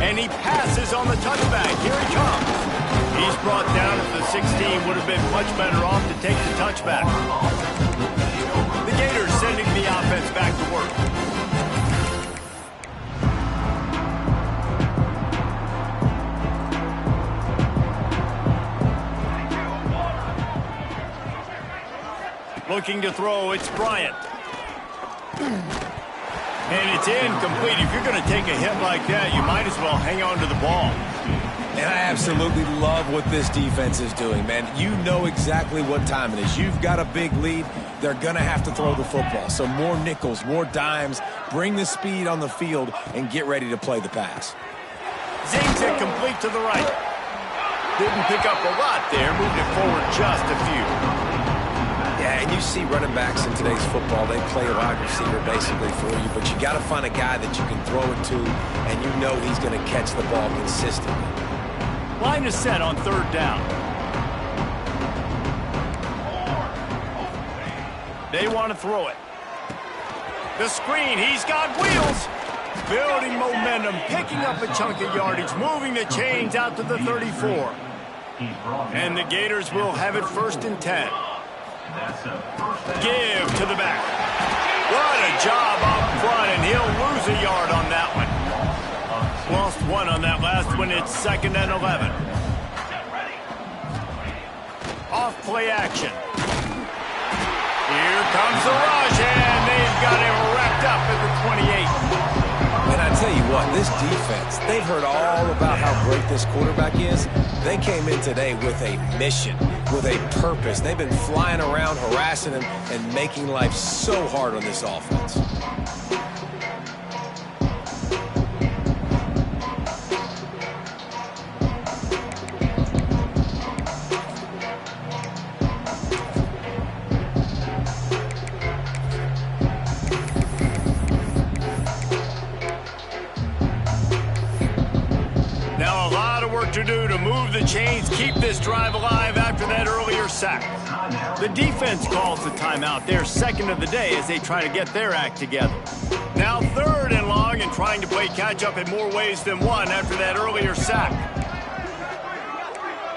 And he passes on the touchback. Here he comes. He's brought down at the 16. Would have been much better off to take the touchback. The Gators sending the offense back to work. Looking to throw, it's Bryant. And it's incomplete. If you're going to take a hit like that, you might as well hang on to the ball. And I absolutely love what this defense is doing, man. You know exactly what time it is. You've got a big lead. They're going to have to throw the football. So more nickels, more dimes. Bring the speed on the field and get ready to play the pass. Zings it complete to the right. Didn't pick up a lot there. Moved it forward just a few. Yeah, and you see running backs in today's football, they play a wide receiver basically for you, but you got to find a guy that you can throw it to, and you know he's going to catch the ball consistently. Line is set on 3rd down. They want to throw it. The screen, he's got wheels. Building momentum, picking up a chunk of yardage, moving the chains out to the 34. And the Gators will have it 1st and 10. Give to the back. What a job up front, and he'll lose a yard on that one. Lost 1 on that last one. It's 2nd and 11. Off play action. Here comes the rush, and they've got him wrapped up at the 28. And I tell you what, this defense, they've heard all about how great this quarterback is. They came in today with a mission, with a purpose. They've been flying around, harassing him, and making life so hard on this offense. To do to move the chains, keep this drive alive after that earlier sack. The defense calls the timeout, their 2nd of the day as they try to get their act together. Now 3rd and long and trying to play catch-up in more ways than one after that earlier sack.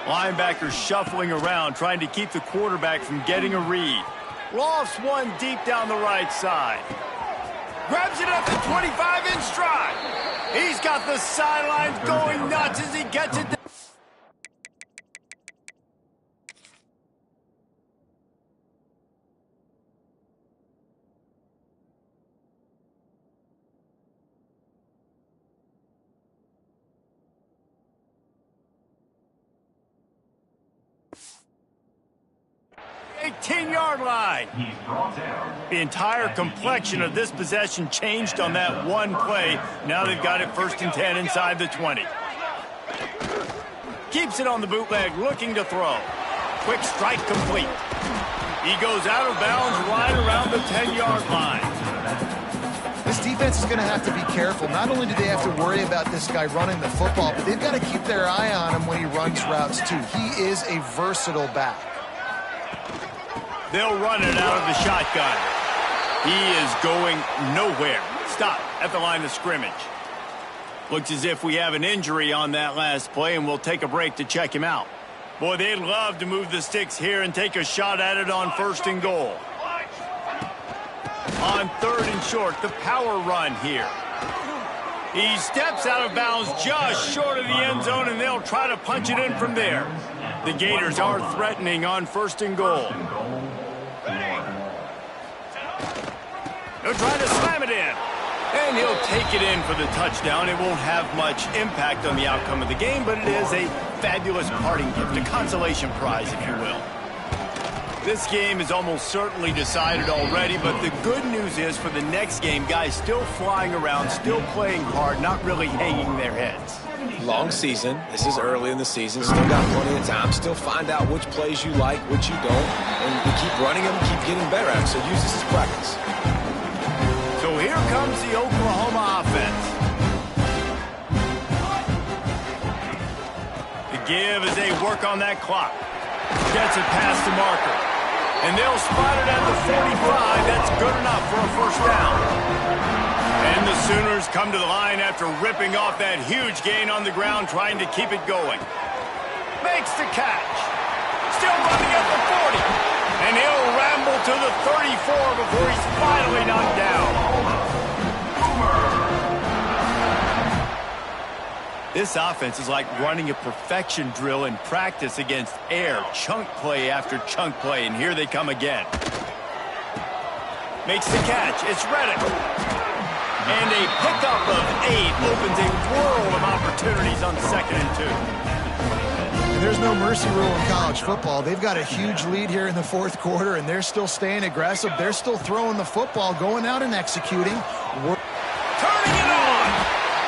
Linebackers shuffling around, trying to keep the quarterback from getting a read. Lofts one deep down the right side. Grabs it at the 25 in stride. He's got the sidelines going nuts as he gets it down. Yard line. The entire complexion of this possession changed on that one play. Now they've got it 1st and 10 inside the 20. Keeps it on the bootleg, looking to throw. Quick strike complete. He goes out of bounds right around the 10-yard line. This defense is going to have to be careful. Not only do they have to worry about this guy running the football, but they've got to keep their eye on him when he runs routes too. He is a versatile back. They'll run it out of the shotgun. He is going nowhere. Stop at the line of scrimmage. Looks as if we have an injury on that last play, and we'll take a break to check him out. Boy, they'd love to move the sticks here and take a shot at it on 1st and goal. On 3rd and short, the power run here. He steps out of bounds just short of the end zone, and they'll try to punch it in from there. The Gators are threatening on 1st and goal. They'll try to slam it in. And he'll take it in for the touchdown. It won't have much impact on the outcome of the game, but it is a fabulous parting gift, a consolation prize, if you will. This game is almost certainly decided already, but the good news is for the next game, guys still flying around, still playing hard, not really hanging their heads. Long season. This is early in the season. Still got plenty of time. Still find out which plays you like, which you don't, and you keep running them, keep getting better at them. So use this as practice. So here comes the Oklahoma offense. The give as they work on that clock. Gets it past the marker. And they'll spot it at the 45. That's good enough for a first down. And the Sooners come to the line after ripping off that huge gain on the ground, trying to keep it going. Makes the catch. Still running at the 40. And he'll ramble to the 34 before he's finally knocked down. This offense is like running a perfection drill in practice against air. Chunk play after chunk play, and here they come again. Makes the catch. It's Reddick. And a pickup of 8 opens a world of opportunities on 2nd and 2. And there's no mercy rule in college football. They've got a huge lead here in the 4th quarter, and they're still staying aggressive. They're still throwing the football, going out and executing. Turning it on!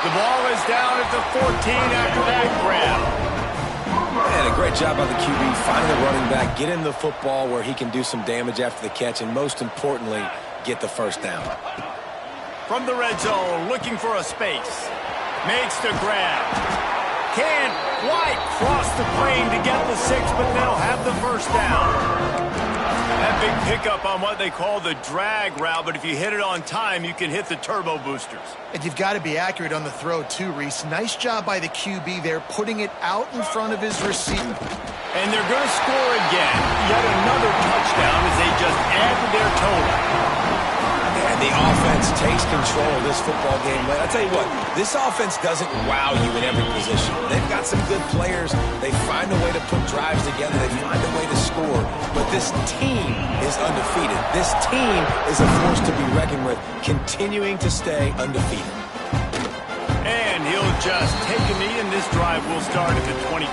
The ball is down at the 14 after that grab. And a great job by the QB, finding the running back, get in the football where he can do some damage after the catch, and most importantly, get the first down. From the red zone, looking for a space. Makes the grab. Can't quite cross the plane to get the 6, but they'll have the first down. That big pickup on what they call the drag route, but if you hit it on time, you can hit the turbo boosters. And you've got to be accurate on the throw, too, Reese. Nice job by the QB there, putting it out in front of his receiver. And they're going to score again. Yet another touchdown as they just add to their total. And the offense takes control of this football game. I tell you what, this offense doesn't wow you in every position. They've got some good players. They find a way to put drives together. They find a way to score. But this team is undefeated. This team is a force to be reckoned with, continuing to stay undefeated. And he'll just take a knee, and this drive will start at the 25.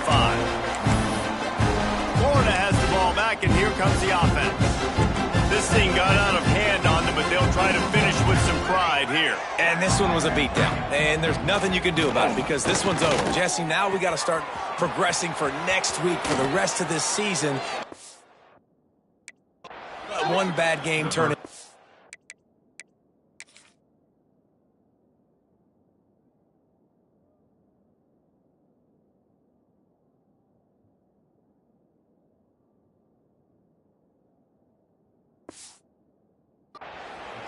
Florida has the ball back, and here comes the offense. This thing got out of hand on them, but they'll try to finish with some pride here. And this one was a beatdown. And there's nothing you can do about it because this one's over. Jesse, now we got to start progressing for next week, for the rest of this season. One bad game turning.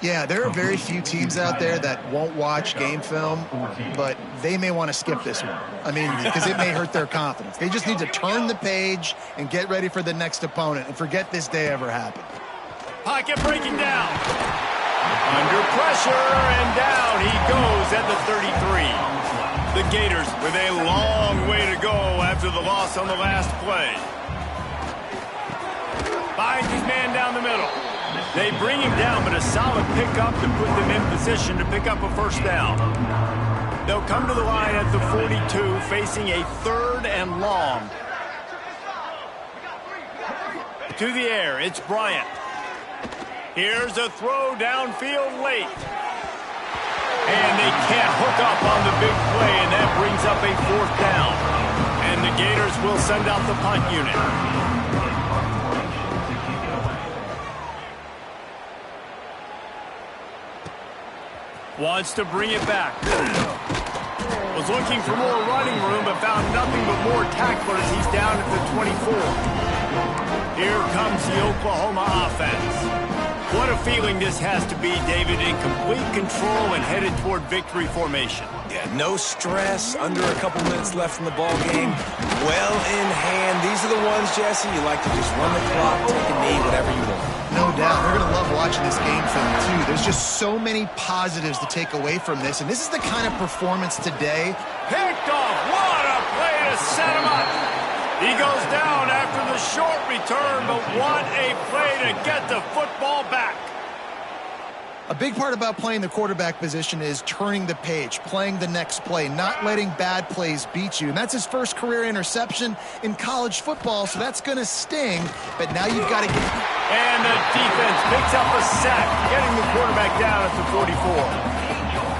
Yeah, there are very few teams out there that won't watch game film, but they may want to skip this one. I mean, because it may hurt their confidence. They just need to turn the page and get ready for the next opponent and forget this day ever happened. Pocket breaking down. Under pressure, and down he goes at the 33. The Gators with a long way to go after the loss on the last play. Finds his man down the middle. They bring him down, but a solid pickup to put them in position to pick up a first down. They'll come to the line at the 42, facing a 3rd and long. To the air, it's Bryant. Here's a throw downfield late. And they can't hook up on the big play, and that brings up a 4th down. And the Gators will send out the punt unit. Wants to bring it back. Was looking for more running room, but found nothing but more tacklers. He's down at the 24. Here comes the Oklahoma offense. What a feeling this has to be, David, in complete control and headed toward victory formation. Yeah, no stress, under a couple minutes left in the ball game. Well in hand. These are the ones, Jesse, you like to just run the clock, take a knee, whatever you want. No doubt. They're going to love watching this game film, too. There's just so many positives to take away from this, and this is the kind of performance today. Picked off. What a play to set him up. He goes down after the short return, but what a play to get the football back. A big part about playing the quarterback position is turning the page, playing the next play, not letting bad plays beat you. And that's his first career interception in college football, so that's going to sting. But now you've got to get... And the defense picks up a sack, getting the quarterback down at the 44.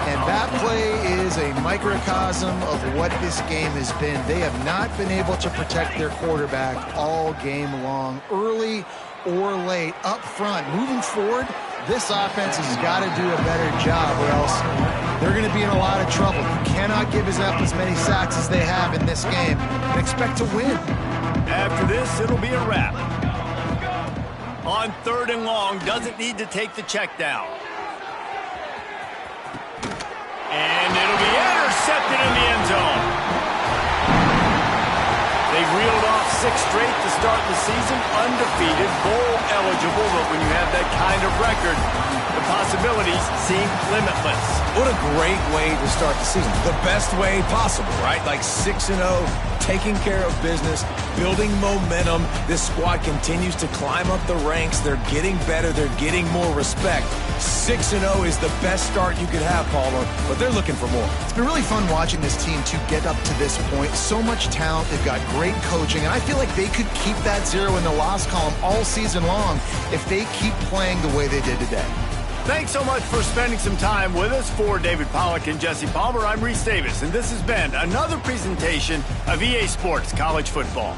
And that play is a microcosm of what this game has been. They have not been able to protect their quarterback all game long, early or late, up front. Moving forward, This offense has got to do a better job or else they're going to be in a lot of trouble. You cannot give up as many sacks as they have in this game and expect to win. After this, it'll be a wrap. On 3rd and long, doesn't need to take the check down. And it'll be intercepted in the end zone. They've reeled off 6 straight to start the season, undefeated, bowl eligible, but when you have that kind of record, the possibilities seem limitless. What a great way to start the season. The best way possible, right? Like 6-0, taking care of business, building momentum. This squad continues to climb up the ranks. They're getting better. They're getting more respect. 6-0 is the best start you could have, Palmer, but they're looking for more. It's been really fun watching this team to get up to this point. So much talent. They've got great coaching, and I feel like they could keep that 0 in the loss column all season long if they keep playing the way they did today. Thanks so much for spending some time with us. For David Pollack and Jesse Palmer, I'm Reese Davis, and this has been another presentation of EA Sports College Football.